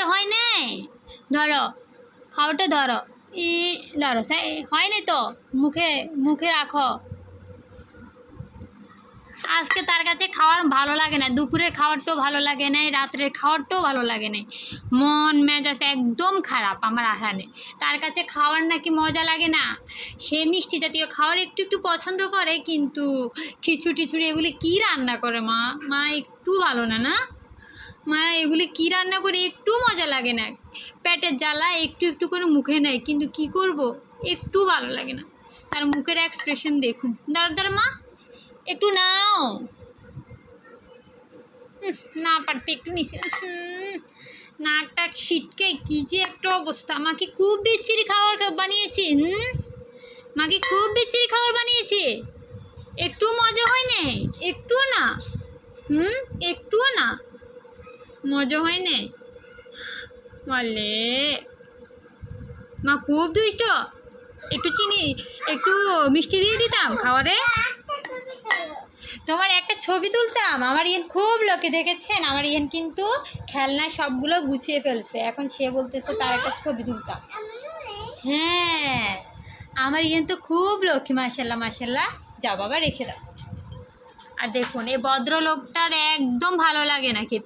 মজা হয় নাই? ধরো, খাওয়াটা ধরো। ধরো, হয়নি তো, মুখে মুখে রাখো। আজকে তার কাছে খাওয়ার ভালো লাগে না, দুপুরের খাবারটাও ভালো লাগে নাই, রাত্রের খাবারটাও ভালো লাগে নাই, মন মেজাজ একদম খারাপ আমার আহানে। তার কাছে খাওয়ার নাকি মজা লাগে না, সে মিষ্টি জাতীয় খাবার একটু একটু পছন্দ করে, কিন্তু খিচুড়ি টিচুড়ি এগুলি কী রান্না করে মা? মা একটু ভালো না, না মা? এগুলি কী রান্না করে একটু মজা লাগে না, পেটের জ্বালা একটু একটু করে মুখে নেয়, কিন্তু কি করব, একটু ভালো লাগে না। তার মুখের এক্সপ্রেশন দেখুন। দাঁড়া মা, একটু নাও না, পারতে একটু নিচে। নাকটা ছিটকে কি যে একটা অবস্থা। মাকে খুব বিচ্ছিরি খাবার বানিয়েছি। মাকে খুব বিচ্ছিরি খাবার বানিয়েছি। একটু মজা হয় নাই? একটুও না? একটুও না মজা হয় নাই? বলে মা খুব দুষ্ট। একটু চিনি, একটু মিষ্টি দিয়ে দিতাম খাবারে, তোমার একটা ছবি তুলতাম। আমার ইয়েন খুব লোকে দেখেছেন, আমার ইয়েন কিন্তু খেলনায় সবগুলো গুছিয়ে ফেলছে, এখন সে বলতেছে তার একটা ছবি তুলতাম। হ্যাঁ, আমার ইয়েন তো খুব লক্ষ্মী, মাশাল্লাহ মাশাল্লাহ। যাও বাবা, রেখে দাও। আর দেখুন, এই ভদ্রলোকটার একদম ভালো লাগে না খেতে।